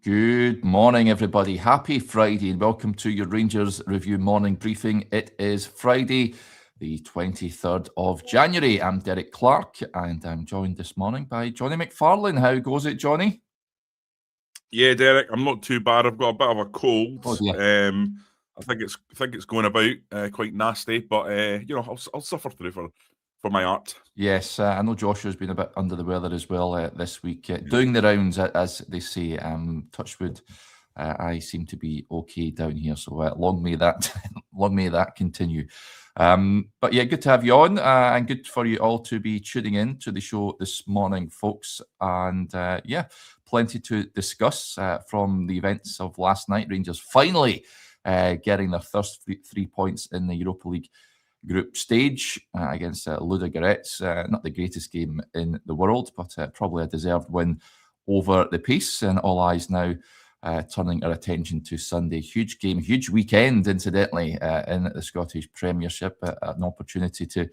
Good morning, everybody. Happy Friday and welcome to your Rangers Review morning briefing. It is Friday, the 23rd of January. I'm Derek Clark and I'm joined this morning by Jonny McFarlane. How goes it, Jonny? Yeah, Derek, I'm not too bad. I've got a bit of a cold. Oh, dear. I think it's going about quite nasty, but I'll suffer through for my art. Yes, I know Joshua's been a bit under the weather as well this week. Doing the rounds, as they say. Touchwood, I seem to be okay down here, so long may that continue. But yeah, good to have you on, and good for you all to be tuning in to the show this morning, folks. And plenty to discuss from the events of last night. Rangers finally getting their first 3 points in the Europa League group stage against Ludogorets. Not the greatest game in the world, but probably a deserved win over the Peace. And all eyes now turning our attention to Sunday. Huge game, huge weekend, incidentally, in the Scottish Premiership. An opportunity to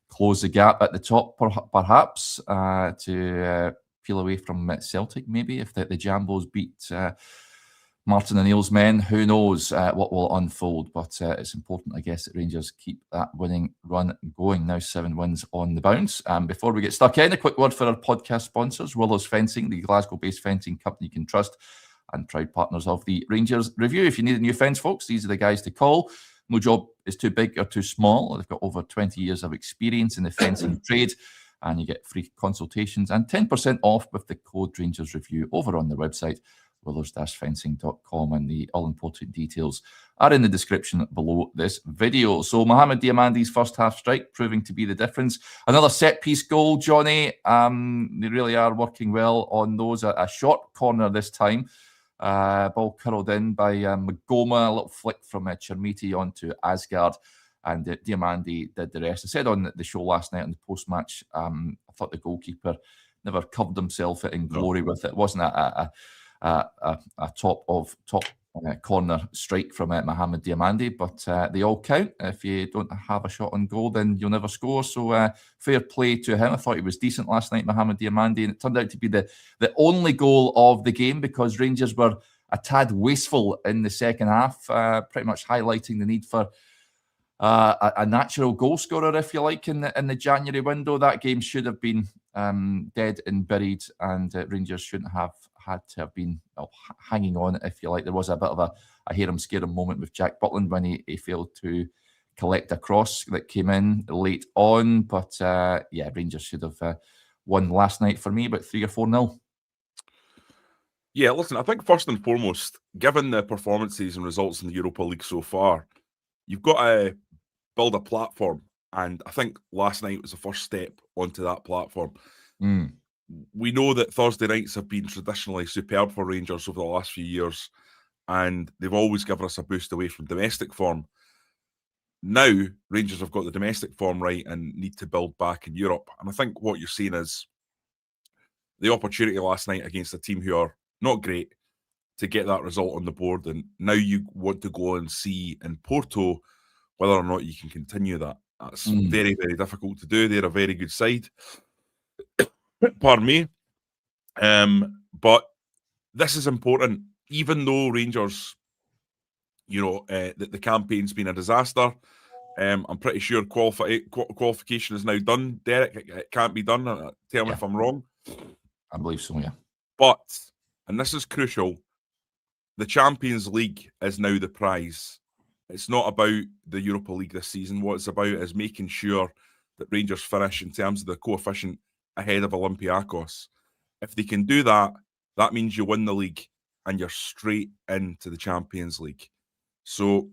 close the gap at the top, perhaps, to peel away from Celtic, maybe, if the Jambos beat Martin O'Neill's men. Who knows what will unfold, but it's important, I guess, that Rangers keep that winning run going. Now 7 wins on the bounce. Before we get stuck in, a quick word for our podcast sponsors, Willows Fencing, the Glasgow-based fencing company you can trust, and proud partners of the Rangers Review. If you need a new fence, folks, these are the guys to call. No job is too big or too small. They've got over 20 years of experience in the fencing trade, and you get free consultations and 10% off with the code Rangers Review over on their website, willows-fencing.com, and the all-important details are in the description below this video. So Mohamed Diamandi's first half strike proving to be the difference. Another set-piece goal, Jonny. They really are working well on those. A short corner this time. Ball curled in by Magoma, a little flick from Chermiti onto Asgard, and Diamandi did the rest. I said on the show last night on the post-match, I thought the goalkeeper never covered himself in glory with it. It wasn't a top corner strike from Mohamed Diamandi, but they all count. If you don't have a shot on goal, then you'll never score. So fair play to him. I thought he was decent last night, Mohamed Diamandi, and it turned out to be the only goal of the game, because Rangers were a tad wasteful in the second half, pretty much highlighting the need for a natural goal scorer, if you like, in the January window. That game should have been dead and buried, and Rangers shouldn't have had to have been hanging on, if you like. There was a bit of a harum-scarum moment with Jack Butland when he failed to collect a cross that came in late on. But Rangers should have won last night for me, about 3 or 4-0. Yeah, listen, I think first and foremost, given the performances and results in the Europa League so far, you've got to build a platform. And I think last night was the first step onto that platform. We know that Thursday nights have been traditionally superb for Rangers over the last few years, and they've always given us a boost away from domestic form. Now, Rangers have got the domestic form right and need to build back in Europe. And I think what you're seeing is the opportunity last night against a team who are not great to get that result on the board. And now you want to go and see in Porto whether or not you can continue that. That's very, very difficult to do. They're a very good side. Pardon me. But this is important. Even though Rangers, the campaign's been a disaster, I'm pretty sure qualification is now done. Derek, it can't be done. Tell me if I'm wrong. I believe so, yeah. But, and this is crucial, the Champions League is now the prize. It's not about the Europa League this season. What it's about is making sure that Rangers finish in terms of the coefficient ahead of Olympiacos. If they can do that, that means you win the league and you're straight into the Champions League. So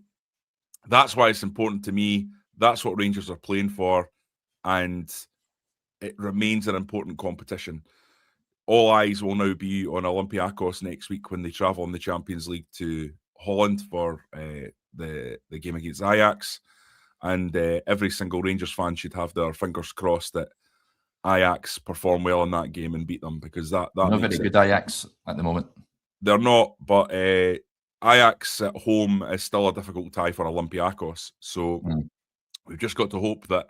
that's why it's important to me. That's what Rangers are playing for, and it remains an important competition. All eyes will now be on Olympiacos next week when they travel in the Champions League to Holland for the game against Ajax. And every single Rangers fan should have their fingers crossed that Ajax perform well in that game and beat them, because that not very good Ajax at the moment. They're not, but Ajax at home is still a difficult tie for Olympiacos. So we've just got to hope that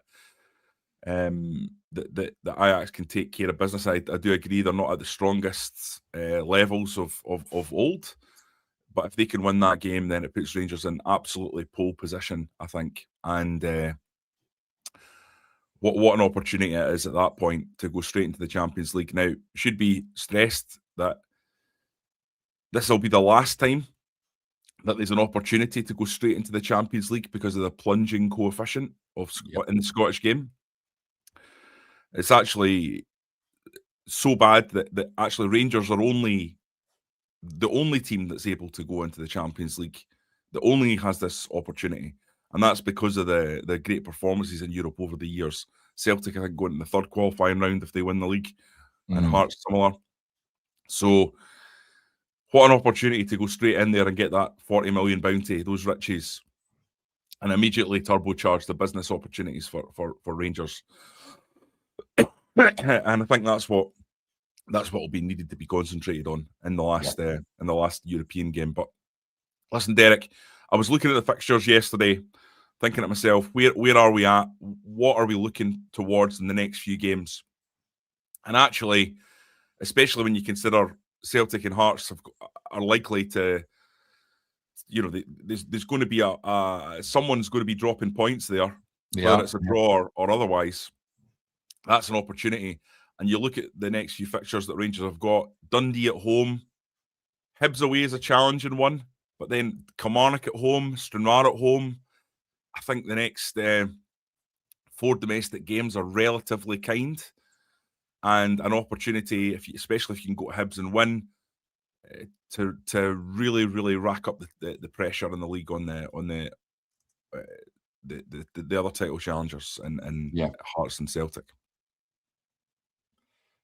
that Ajax can take care of business. I do agree they're not at the strongest levels of old, but if they can win that game, then it puts Rangers in absolutely pole position, I think. And what an opportunity it is at that point to go straight into the Champions League. Now, should be stressed that this will be the last time that there's an opportunity to go straight into the Champions League because of the plunging coefficient in the Scottish game. It's actually so bad that actually Rangers are the only team that's able to go into the Champions League, that only has this opportunity. And that's because of the great performances in Europe over the years. Celtic, I think, going in the third qualifying round if they win the league, and Hearts similar. So what an opportunity to go straight in there and get that 40 million bounty, those riches, and immediately turbocharge the business opportunities for Rangers. And I think that's what will be needed to be concentrated on in the last European game. But listen, Derek, I was looking at the fixtures yesterday, thinking to myself, where are we at? What are we looking towards in the next few games? And actually, especially when you consider Celtic and Hearts are likely to, there's going to be someone's going to be dropping points there, whether it's a draw or otherwise. That's an opportunity. And you look at the next few fixtures that Rangers have got: Dundee at home, Hibs away is a challenging one, but then Kilmarnock at home, Stranraer at home. I think the next 4 domestic games are relatively kind, and an opportunity, especially if you can go to Hibs and win, to really, really rack up the pressure in the league on the other title challengers and Hearts and Celtic.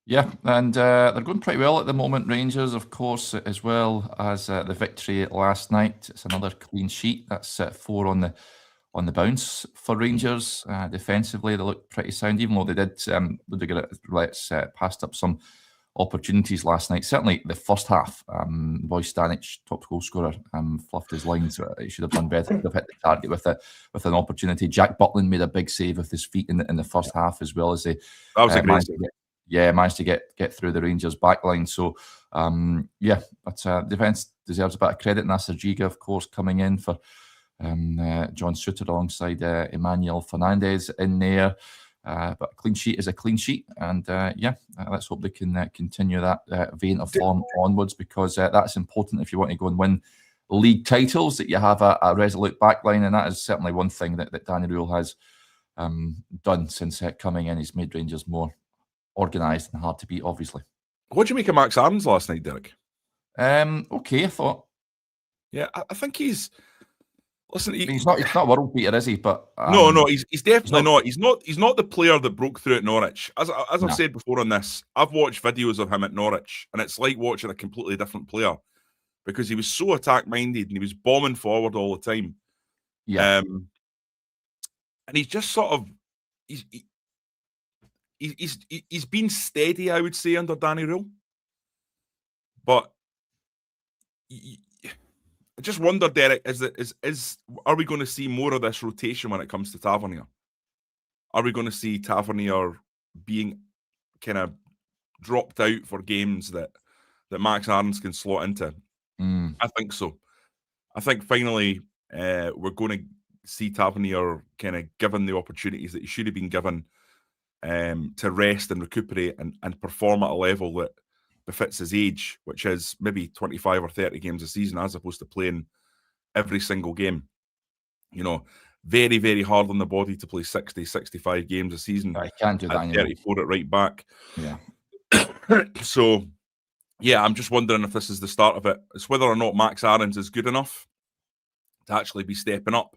Yeah, and they're going pretty well at the moment, Rangers, of course, as well as the victory last night. It's another clean sheet. That's 4 on the bounce for Rangers. Defensively, they look pretty sound, even though they did Ludogorets passed up some opportunities last night. Certainly the first half, boy Stanic, top goal scorer, fluffed his lines. He should have done better. He could have hit the target with an opportunity. Jack Butland made a big save with his feet in the first half, as well as they managed to get through the Rangers backline. So but defence deserves a bit of credit. Nasser Giga, of course, coming in for John Suter alongside Emmanuel Fernandez in there. But a clean sheet is a clean sheet, and let's hope they can continue that vein of form onwards, because that's important if you want to go and win league titles, that you have a resolute backline, and that is certainly one thing that Danny Rohl has done since coming in. He's made Rangers more organised and hard to beat, obviously. What do you make of Max Aarons last night, Derek? Okay, I thought. Yeah, I think he's. Listen, he's not a world beater, is he? But no, he's definitely not. He's not the player that broke through at Norwich. As I've said before on this, I've watched videos of him at Norwich, and it's like watching a completely different player, because he was so attack minded and he was bombing forward all the time. Yeah, and he's just sort of he's been steady, I would say, under Danny Rohl, but. I just wonder, Derek, are we going to see more of this rotation when it comes to Tavernier? Are we going to see Tavernier being kind of dropped out for games that Max Aarons can slot into? I think so. I think finally we're going to see Tavernier kind of given the opportunities that he should have been given to rest and recuperate and perform at a level that befits his age, which is maybe 25 or 30 games a season, as opposed to playing every single game. Very, very hard on the body to play 60, 65 games a season. I can't do that anymore. 34 at right back. Yeah. So, I'm just wondering if this is the start of it. It's whether or not Max Aarons is good enough to actually be stepping up.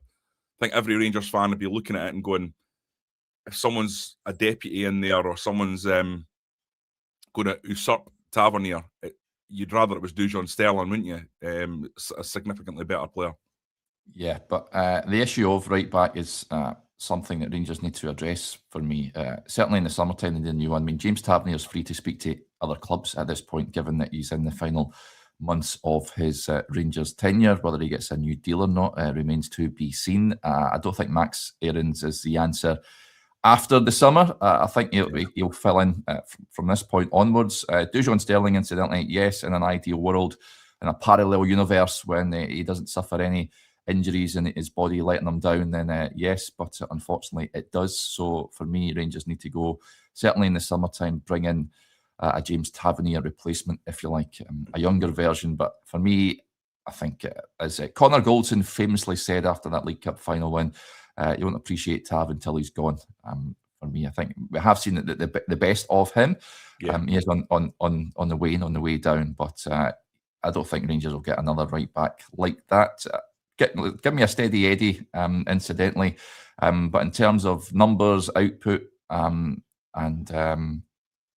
I think every Rangers fan would be looking at it and going, if someone's a deputy in there or someone's going to usurp Tavernier, you'd rather it was Dujon Sterling, wouldn't you? A significantly better player. Yeah, but the issue of right back is something that Rangers need to address for me. Certainly in the summertime in the new one. I mean, James Tavernier's free to speak to other clubs at this point, given that he's in the final months of his Rangers tenure. Whether he gets a new deal or not remains to be seen. I don't think Max Aarons is the answer after the summer. I think he'll fill in from this point onwards. Dujon Sterling, incidentally, yes, in an ideal world, in a parallel universe when he doesn't suffer any injuries in his body letting him down, then yes, but unfortunately it does. So for me, Rangers need to go, certainly in the summertime, bring in a James Tavernier replacement, if you like, a younger version. But for me, I think, as Connor Goldson famously said after that League Cup final win, you won't appreciate Tav until he's gone. For me, I think we have seen the best of him. Yeah. He is on the wane, on the way down, but I don't think Rangers will get another right back like that. Give me a steady Eddie, incidentally. But in terms of numbers, output,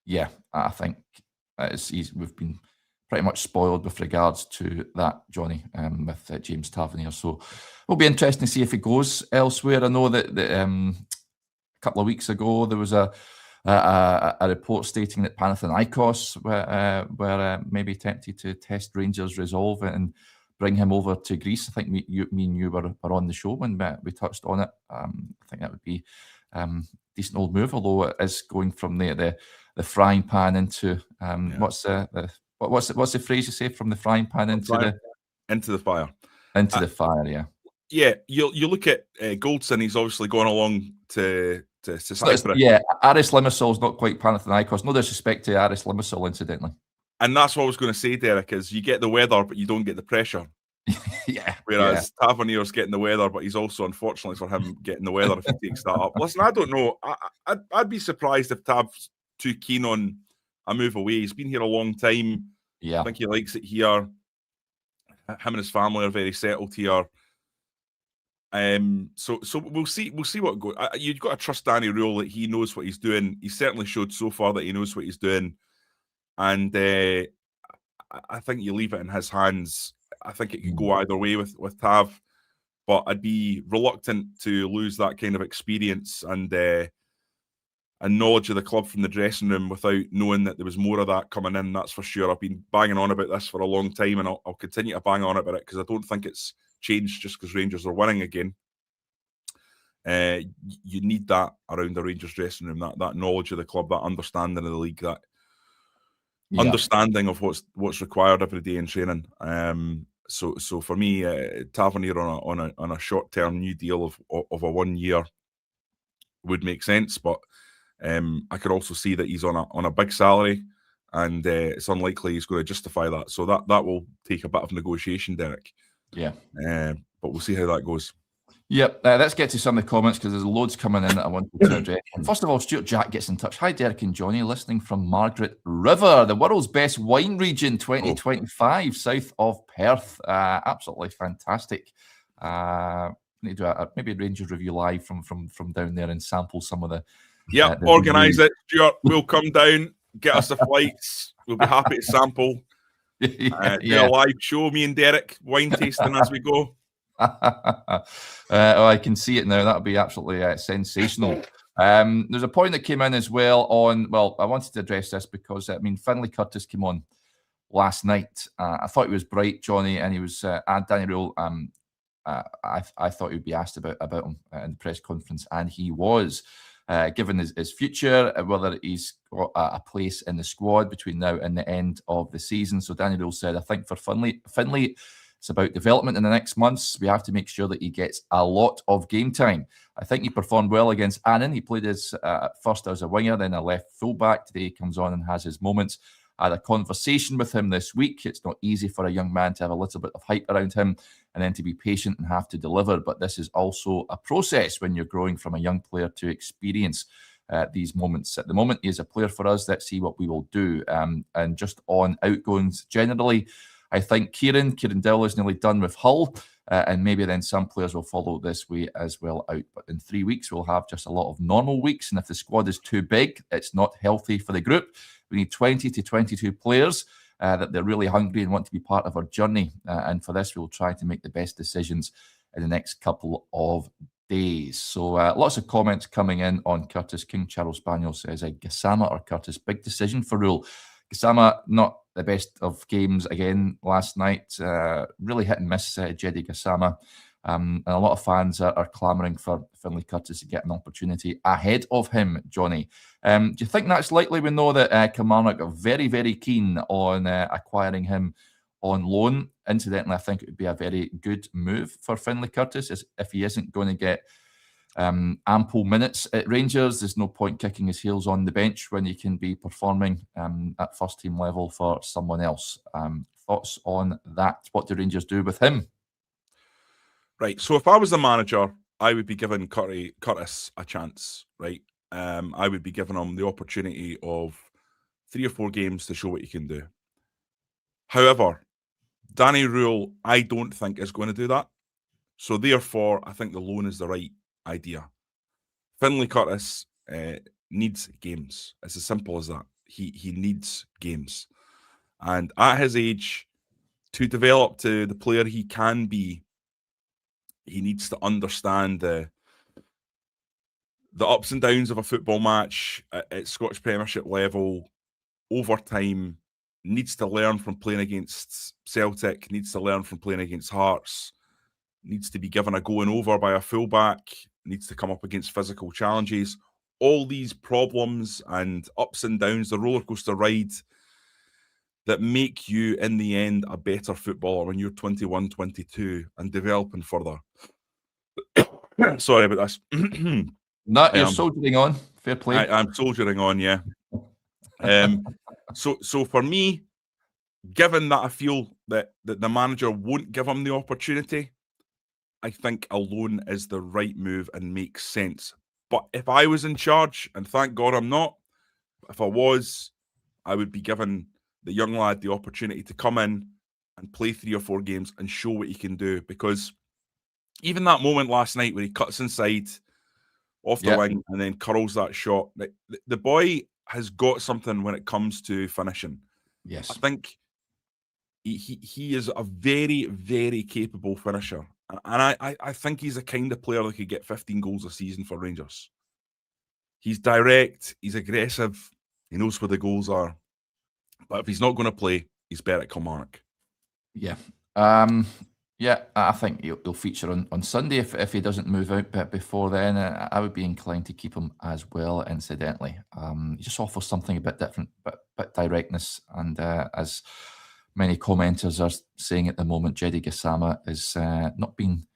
yeah, I think we've been pretty much spoiled with regards to that, Jonny, with James Tavernier. So it'll be interesting to see if he goes elsewhere. I know that a couple of weeks ago there was a report stating that Panathinaikos were maybe tempted to test Rangers' resolve and bring him over to Greece. I think me and you were on the show when we touched on it. I think that would be decent old move, although it is going from the frying pan into what's the phrase you say, from the frying pan into the fire? Into the fire, yeah. Yeah, you look at Goldson. He's obviously going along to Cyprus. Yeah, Aris Limassol is not quite Panathinaikos. No disrespect to Aris Limassol, incidentally. And that's what I was going to say, Derek, is you get the weather, but you don't get the pressure. Yeah. Whereas Tavernier's getting the weather, but he's also, unfortunately for him, getting the weather if he takes that up. Listen, I don't know. I'd be surprised if Tav's too keen on a move away. He's been here a long time. Yeah. I think he likes it here. Him and his family are very settled here. So we'll see what goes. You've got to trust Danny Rohl that he knows what he's doing. He certainly showed so far that he knows what he's doing. And I think you leave it in his hands. I think it could go either way with Tav, but I'd be reluctant to lose that kind of experience and knowledge of the club from the dressing room without knowing that there was more of that coming in. That's for sure. I've been banging on about this for a long time, and I'll continue to bang on about it because I don't think it's changed just because Rangers are winning again. You need that around the Rangers dressing room, that knowledge of the club, that understanding of the league, that understanding of what's required every day in training. So for me, Tavernier on a short-term new deal of a 1 year would make sense, but I could also see that he's on a big salary, and it's unlikely he's going to justify that. So that will take a bit of negotiation, Derek. Yeah. But we'll see how that goes. Yep. Let's get to some of the comments because there's loads coming in that I wanted to address. First of all, Stuart Jack gets in touch. Hi, Derek and Jonny, listening from Margaret River, the world's best wine region 2025, south of Perth. Absolutely fantastic. Need to do maybe a Rangers review live from down there and sample some of the. Yeah, organise it, Stuart. We'll come down, get us the flights. We'll be happy to sample. Do a live show, me and Derek, wine tasting as we go. I can see it now. That would be absolutely sensational. There's a point that came in as well on, well, I wanted to address this because, Finlay Curtis came on last night. I thought he was bright, Jonny, and he was, Danny Rohl, I thought he would be asked about him in the press conference, and he was. Given his future, whether he's got a place in the squad between now and the end of the season. So Danny Rohl said, I think for Finlay, it's about development in the next months. We have to make sure that he gets a lot of game time. I think he performed well against Annan. He played his first as a winger, then a left fullback. Today he comes on and has his moments. I had a conversation with him this week. It's not easy for a young man to have a little bit of hype around him and then to be patient and have to deliver. But this is also a process when you're growing from a young player to experience these moments. At the moment, he is a player for us. Let's see what we will do. And just on outgoings generally, I think Kieran Dowell is nearly done with Hull, and maybe then some players will follow this way as well out. But in 3 weeks, we'll have just a lot of normal weeks. And if the squad is too big, it's not healthy for the group. We need 20 to 22 players that they're really hungry and want to be part of our journey. And for this, we'll try to make the best decisions in the next couple of days. So lots of comments coming in on Curtis. King Charles Spaniel says, Gassama or Curtis, big decision for Rohl. Gassama, not the best of games again last night. Really hit and miss, Jedi Gassama. And a lot of fans are clamouring for Finlay Curtis to get an opportunity ahead of him, Jonny. Do you think that's likely? We know that Kilmarnock are very, very keen on acquiring him on loan. Incidentally, I think it would be a very good move for Finlay Curtis if he isn't going to get ample minutes at Rangers. There's no point kicking his heels on the bench when he can be performing at first team level for someone else. Thoughts on that? What do Rangers do with him? Right, so if I was the manager, I would be giving Curtis a chance, right? I would be giving him the opportunity of 3 or 4 games to show what he can do. However, Danny Rohl, I don't think is going to do that. So therefore, I think the loan is the right idea. Finlay Curtis needs games. It's as simple as that. He needs games. And at his age, to develop to the player he can be, he needs to understand the ups and downs of a football match at Scottish Premiership level, over time, needs to learn from playing against Celtic, needs to learn from playing against Hearts, needs to be given a going over by a fullback, needs to come up against physical challenges. All these problems and ups and downs, the rollercoaster ride that make you, in the end, a better footballer when you're 21, 22 and developing further. Sorry about this. No, you're soldiering on. Fair play. I'm soldiering on, yeah. So for me, given that I feel that the manager won't give him the opportunity, I think a loan is the right move and makes sense. But if I was in charge, and thank God I'm not, if I was, I would be giving the young lad the opportunity to come in and play 3 or 4 games and show what he can do. Because even that moment last night where he cuts inside off the wing and then curls that shot, the boy has got something when it comes to finishing. Yes. I think he is a very, very capable finisher. And I think he's the kind of player that could get 15 goals a season for Rangers. He's direct, he's aggressive, he knows where the goals are. But if he's not going to play, he's better at Kilmarnock. Yeah. Yeah, I think he'll feature on Sunday if he doesn't move out. But before then, I would be inclined to keep him as well, incidentally. He just offers something a bit different, bit directness. And as many commenters are saying at the moment, Jedi Gassama is not being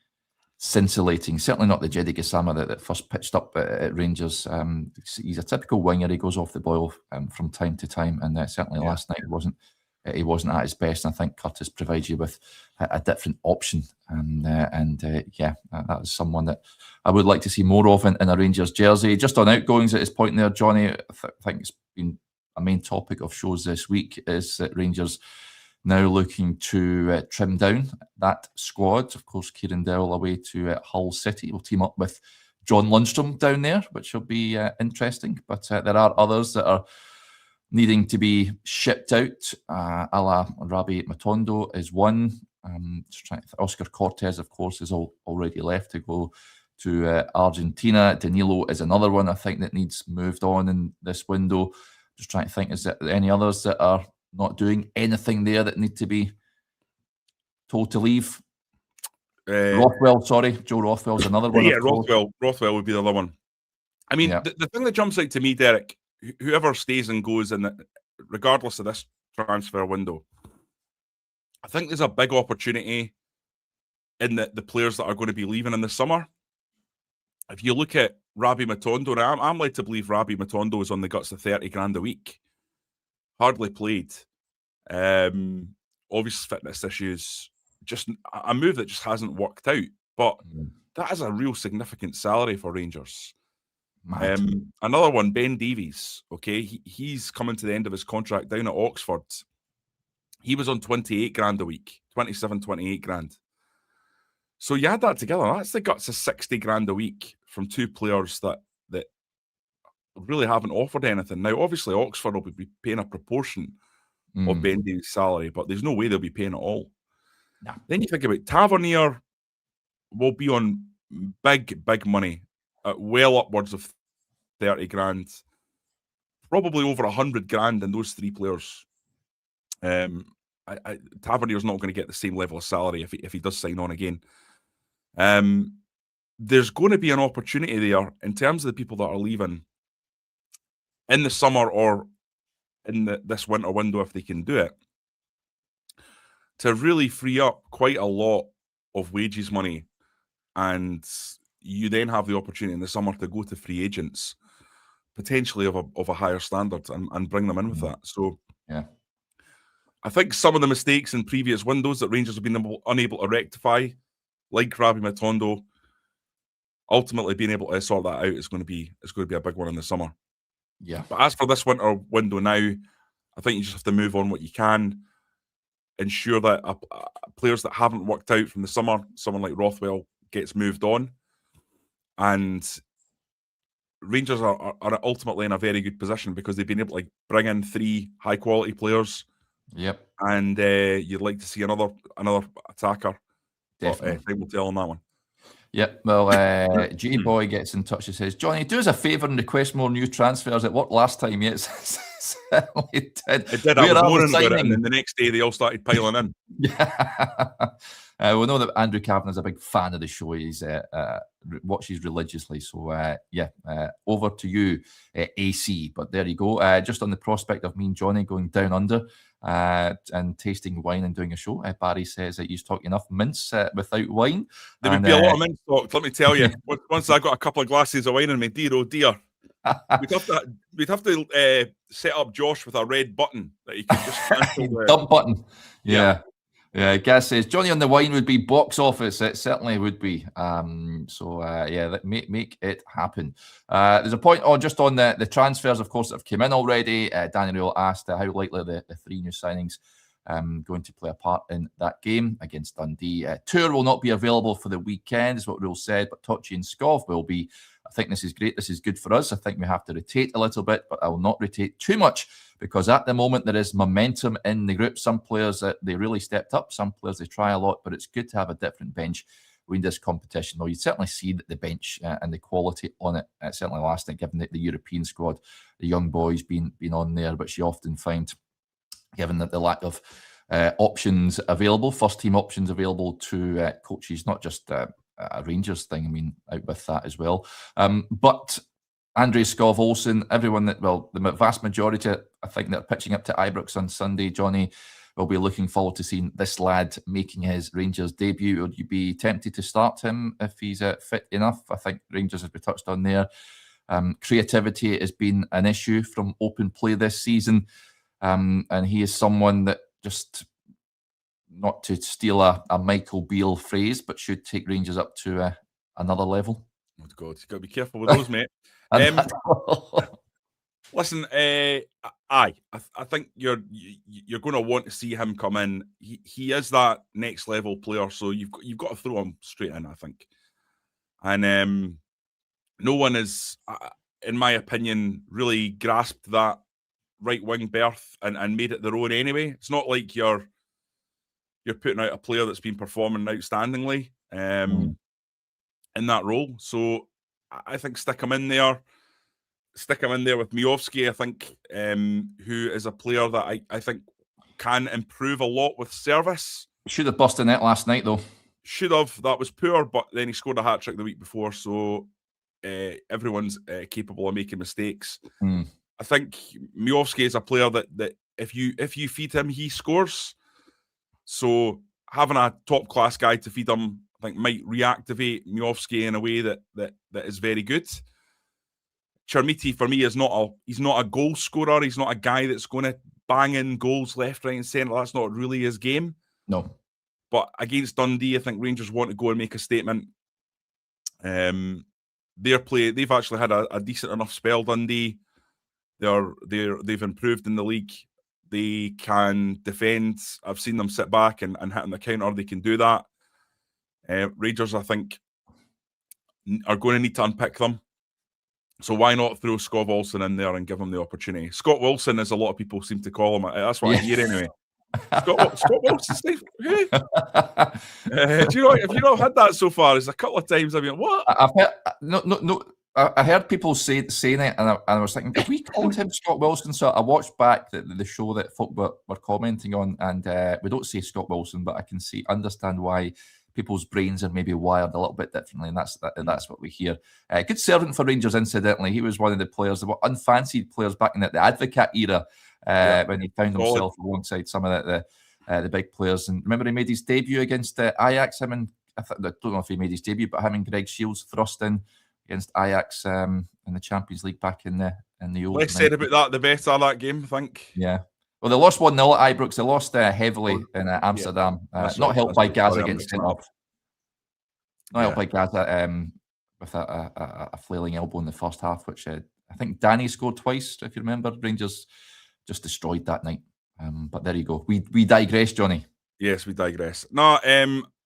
scintillating. Certainly not the Jedi Gassama that first pitched up at Rangers. He's a typical winger. He goes off the boil from time to time. And certainly last night he wasn't at his best. And I think Curtis provides you with a different option. That is someone that I would like to see more of in a Rangers jersey. Just on outgoings at this point there, Jonny, I think it's been a main topic of shows this week is that Rangers now looking to trim down that squad. Of course, Kieran Dowell away to Hull City. We'll team up with John Lundstrom down there, which will be interesting. But there are others that are needing to be shipped out. A la Rabi Matondo is one. Oscar Cortez, of course, is already left to go to Argentina. Danilo is another one I think that needs moved on in this window. Just trying to think, is there any others that are not doing anything there that need to be told to leave? Rothwell, sorry. Joe Rothwell's another one. Yeah, Rothwell would be the other one. I mean, the thing that jumps out to me, Derek, whoever stays and goes, regardless of this transfer window, I think there's a big opportunity in the players that are going to be leaving in the summer. If you look at Rabi Matondo, and I'm led to believe Rabi Matondo is on the guts of 30 grand a week. Hardly played. Obvious fitness issues. Just a move that just hasn't worked out. But that is a real significant salary for Rangers. Another one, Ben Davies. Okay, he's coming to the end of his contract down at Oxford. He was on 28 grand a week, 27, 28 grand. So you add that together, that's the guts of 60 grand a week from 2 players that really haven't offered anything. Now, obviously, Oxford will be paying a proportion of Ben Davies' salary, but there's no way they'll be paying it all. No. Then you think about Tavernier will be on big, big money, well upwards of 30 grand, probably over 100 grand in those 3 players. Tavernier's not going to get the same level of salary if he does sign on again. There's going to be an opportunity there in terms of the people that are leaving in the summer or in this winter window, if they can do it, to really free up quite a lot of wages money. And you then have the opportunity in the summer to go to free agents, potentially of a higher standard, and bring them in with that. So yeah, I think some of the mistakes in previous windows that Rangers have been unable to rectify, like Krabi Matondo, ultimately being able to sort that out is going to be a big one in the summer. yeah. But as for this winter window now, I think you just have to move on what you can, ensure that players that haven't worked out from the summer, someone like Rothwell, gets moved on, and Rangers are ultimately in a very good position because they've been able to bring in 3 high quality players. Yep. And you'd like to see another attacker. Definitely. But time will tell on that one. Yep. Well, G Boy gets in touch and says, Johnny, do us a favour and request more new transfers. It worked last time. Yes, it did. It did. I was moaning about it, and then the next day they all started piling in. Yeah. We know that Andrew Kavanagh is a big fan of the show. He's watches religiously. So, over to you, AC. But there you go. Just on the prospect of me and Johnny going down under and tasting wine and doing a show. Barry says that he's talking enough mince without wine. There would be a lot of mince talk, let me tell you. Once I got a couple of glasses of wine in me, dear oh dear. We'd have to set up Josh with a red button that he could just cancel. Dump button. Yeah. Yeah, Gaz says Johnny on the wine would be box office. It certainly would be. Make it happen. There's a point just on the transfers, of course, that have come in already. Daniel asked how likely the 3 new signings going to play a part in that game against Dundee. Tour will not be available for the weekend, is what Rohl said, but Tochi and Skov will be. I think this is great. This is good for us. I think we have to rotate a little bit, but I will not rotate too much because at the moment there is momentum in the group. Some players they really stepped up. Some players they try a lot, but it's good to have a different bench in this competition. Though you certainly see that the bench and the quality on it certainly last night, given the European squad, the young boys being on there, but you often find, given that the lack of options available, first team options available to coaches, not just a Rangers thing, I mean, out with that as well. But Andre Skov Olsen, everyone the vast majority, I think, that are pitching up to Ibrox on Sunday, Johnny, will be looking forward to seeing this lad making his Rangers debut. Would you be tempted to start him if he's fit enough? I think Rangers, as we touched on there, creativity has been an issue from open play this season. And he is someone that just, not to steal a Michael Beale phrase, but should take Rangers up to another level. Oh God, you've got to be careful with those, mate. Listen, I think you're going to want to see him come in. He is that next level player, so you've got to throw him straight in, I think. And no one has, in my opinion, really grasped that right wing berth and made it their own anyway. It's not like you're putting out a player that's been performing outstandingly in that role. So I think stick him in there with Miovski, I think, who is a player that I think can improve a lot with service. Should have busted net last night, though. Should have. That was poor, but then he scored a hat-trick the week before, so everyone's capable of making mistakes. I think Miovski is a player that if you feed him, he scores. So having a top-class guy to feed him, I think, might reactivate Miovski in a way that is very good. Chermiti, for me, he's not a goal scorer. He's not a guy that's going to bang in goals left, right, and centre. That's not really his game. No. But against Dundee, I think Rangers want to go and make a statement. They've actually had a decent enough spell, Dundee. They've improved in the league. They can defend. I've seen them sit back and hit on the counter. They can do that. Rangers, I think, are going to need to unpick them. So why not throw Skov Olsen in there and give him the opportunity? Scott Wilson, as a lot of people seem to call him. That's what I hear anyway. Scott Wilson. Who? Do you know? If you've not had that so far, it's a couple of times. I mean, what? I've heard, no. I heard people saying it, and I was thinking, have we called him Scott Wilson? So I watched back the show that folk were commenting on, and we don't say Scott Wilson, but I can understand why people's brains are maybe wired a little bit differently, and that's what we hear. Good servant for Rangers, incidentally. He was one of the players, the unfancied players back in the Advocate era, when he found himself alongside some of the big players. And remember, he made his debut against Ajax. I don't know if he made his debut, but him and Greg Shields thrust in against Ajax in the Champions League back in the old. Less said about that, the better that game, I think. Yeah. Well, they lost 1-0 at Ibrox. They lost heavily in Amsterdam. Not helped by Gaza getting sent off. Not helped by Gaza with a flailing elbow in the first half, which I think Danny scored twice, if you remember. Rangers just destroyed that night. But there you go. We digress, Johnny. Yes, we digress. No,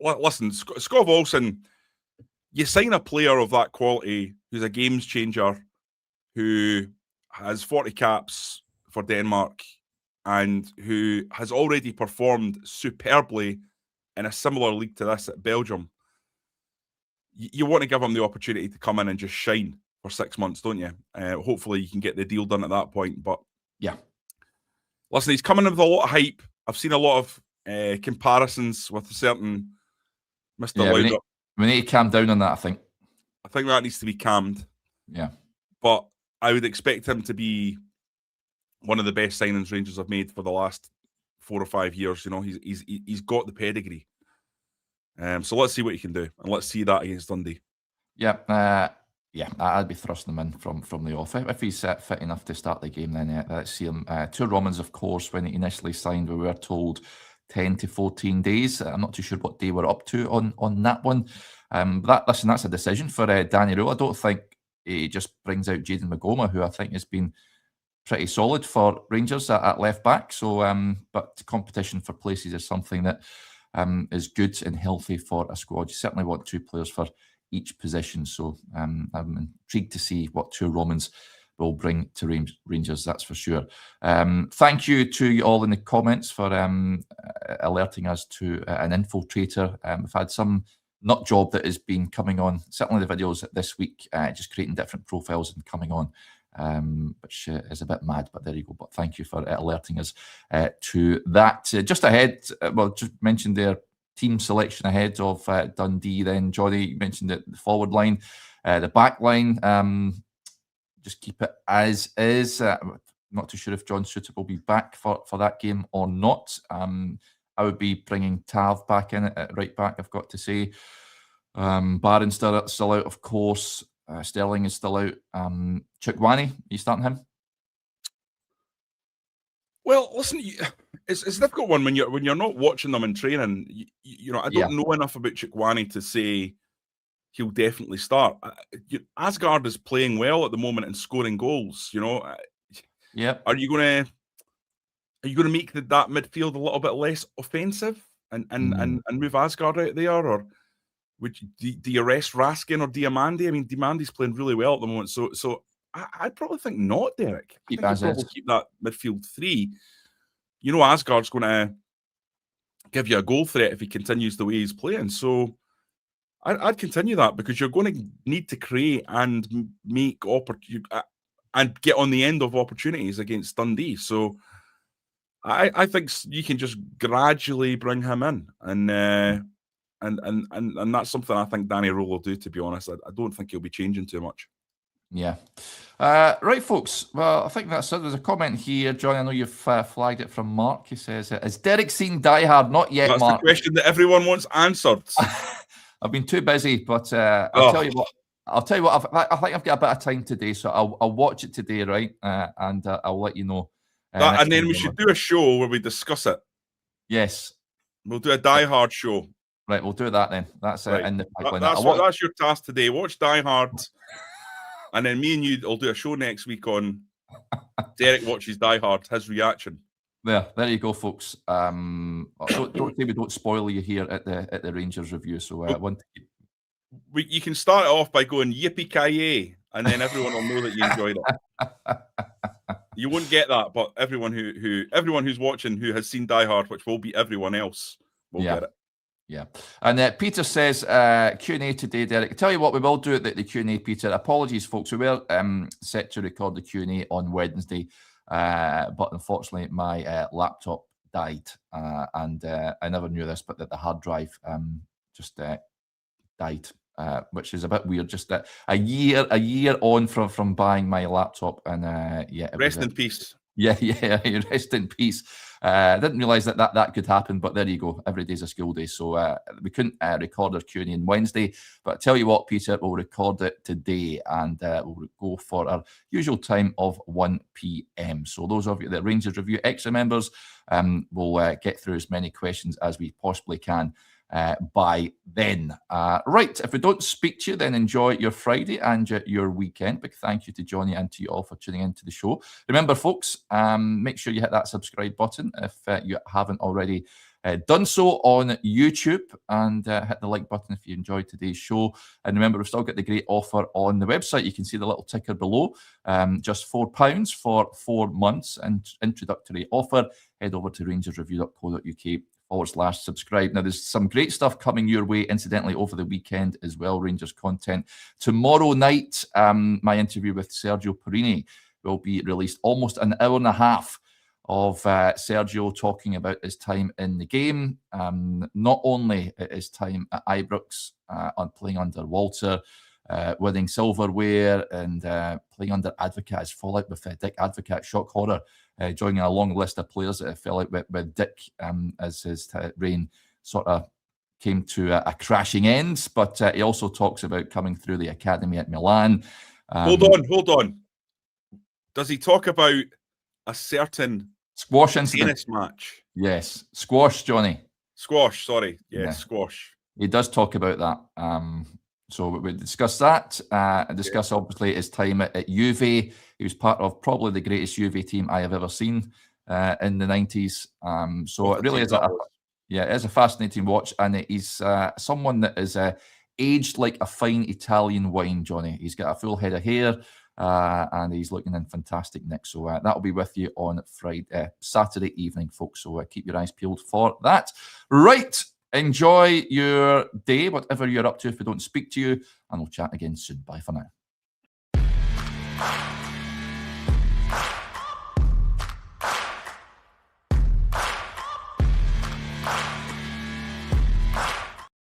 listen, Scott Olsen, you sign a player of that quality who's a games changer, who has 40 caps for Denmark and who has already performed superbly in a similar league to this at Belgium. You want to give him the opportunity to come in and just shine for 6 months, don't you? Hopefully you can get the deal done at that point. But yeah, listen, he's coming in with a lot of hype. I've seen a lot of comparisons with a certain Mr. Lauder. We need to calm down on that, I think. I think that needs to be calmed. Yeah. But I would expect him to be one of the best signings Rangers have made for the last 4 or 5 years. You know, he's got the pedigree. So let's see what he can do, and let's see that against Dundee. Yeah, I'd be thrusting him in from the off. If he's fit enough to start the game, then let's see him. 2 Romans, of course, when he initially signed, we were told 10 to 14 days. I'm not too sure what day we're up to on that one. That's a decision for Danny Rohl. I don't think he just brings out Jayden Magoma, who I think has been pretty solid for Rangers at left back. So, but competition for places is something that is good and healthy for a squad. You certainly want 2 players for each position. So I'm intrigued to see what 2 Romans will bring to Rangers, that's for sure. Thank you to you all in the comments for alerting us to an infiltrator. We've had some nut job that has been coming on, certainly the videos this week, just creating different profiles and coming on, which is a bit mad, but there you go. But thank you for alerting us to that. Just ahead, just mentioned their team selection ahead of Dundee. Then Jonny mentioned the forward line, the back line. Just keep it as is. Not too sure if John Souttar will be back for that game or not. I would be bringing Tav back in at right back, I've got to say. Barron's still out, of course. Sterling is still out. Chukwueze, you starting him? Well, listen, it's a difficult one when you're not watching them in training. You know, I don't know enough about Chukwueze to say he'll definitely start. Asgard is playing well at the moment and scoring goals. You know, Are you going to make that midfield a little bit less offensive and move Asgard out there, or do you rest Raskin or Diamandi? I mean, Diamandi's playing really well at the moment, so I'd probably think not, Derek. I think you'll probably keep that midfield 3. You know, Asgard's going to give you a goal threat if he continues the way he's playing. So I'd continue that, because you're going to need to create and make and get on the end of opportunities against Dundee. So I think you can just gradually bring him in, and that's something I think Danny Rohl will do, to be honest. I don't think he'll be changing too much. Yeah. Right, folks. Well, I think that's it. There's a comment here, John. I know you've flagged it from Mark. He says, has Derek seen Die Hard? Not yet, that's Mark. The question that everyone wants answered. I've been too busy, but I'll tell you what. I think I've got a bit of time today, so I'll watch it today, right? And I'll let you know. And then we should do a show where we discuss it. Yes. We'll do a Die Hard show. Right, we'll do that then. That's right. In the pipeline. That's your task today. Watch Die Hard. And then me and you will do a show next week on Derek watches Die Hard, his reaction. There you go, folks. Don't say we don't spoil you here at the Rangers review. So you can start it off by going yippee-ki-yay, and then everyone will know that you enjoyed it. You won't get that, but everyone who's watching who has seen Die Hard, which will be everyone else, will get it. Yeah. And Peter says, Q&A today, Derek. I tell you what, we will do at the Q&A, Peter. Apologies, folks. We were set to record the Q&A on Wednesday, but unfortunately my laptop died. And I never knew this, but that the hard drive just died, which is a bit weird. Just a year on from buying my laptop, and rest in peace. Yeah, rest in peace. I didn't realise that could happen, but there you go. Every day's a school day. So we couldn't record our Q&A on Wednesday, but I tell you what, Peter, we'll record it today, and we'll go for our usual time of 1 p.m. So those of you that Rangers Review extra members will get through as many questions as we possibly can by then. Right, if we don't speak to you, then enjoy your Friday and your weekend. Big thank you to Jonny and to you all for tuning into the show. Remember, folks, make sure you hit that subscribe button if you haven't already done so on YouTube, and hit the like button if you enjoyed today's show. And remember, we've still got the great offer on the website. You can see the little ticker below. Just £4 for 4 months, and introductory offer. Head over to rangersreview.co.uk/subscribe. Now, there's some great stuff coming your way, incidentally, over the weekend as well, Rangers content. Tomorrow night, my interview with Sergio Perini will be released. Almost an hour and a half of Sergio talking about his time in the game. Not only his time at Ibrox, playing under Walter, winning silverware, and playing under Advocat, his fallout with Dick Advocat, shock horror, joining a long list of players that fell out with Dick as his reign sort of came to a crashing end. But he also talks about coming through the academy at Milan. Hold on. Does he talk about a certain squash incident? Tennis match? Yes, squash, Jonny. Squash, sorry. Yeah, squash. He does talk about that. So we discuss that, and discuss obviously his time at Juve. He was part of probably the greatest Juve team I have ever seen in the 90s. So it really is it is a fascinating watch, and he's someone that is aged like a fine Italian wine, Jonny. He's got a full head of hair, and he's looking in fantastic nick. So that'll be with you on Saturday evening, folks. So keep your eyes peeled for that. Right. Enjoy your day, whatever you're up to, if we don't speak to you, and we'll chat again soon. Bye for now.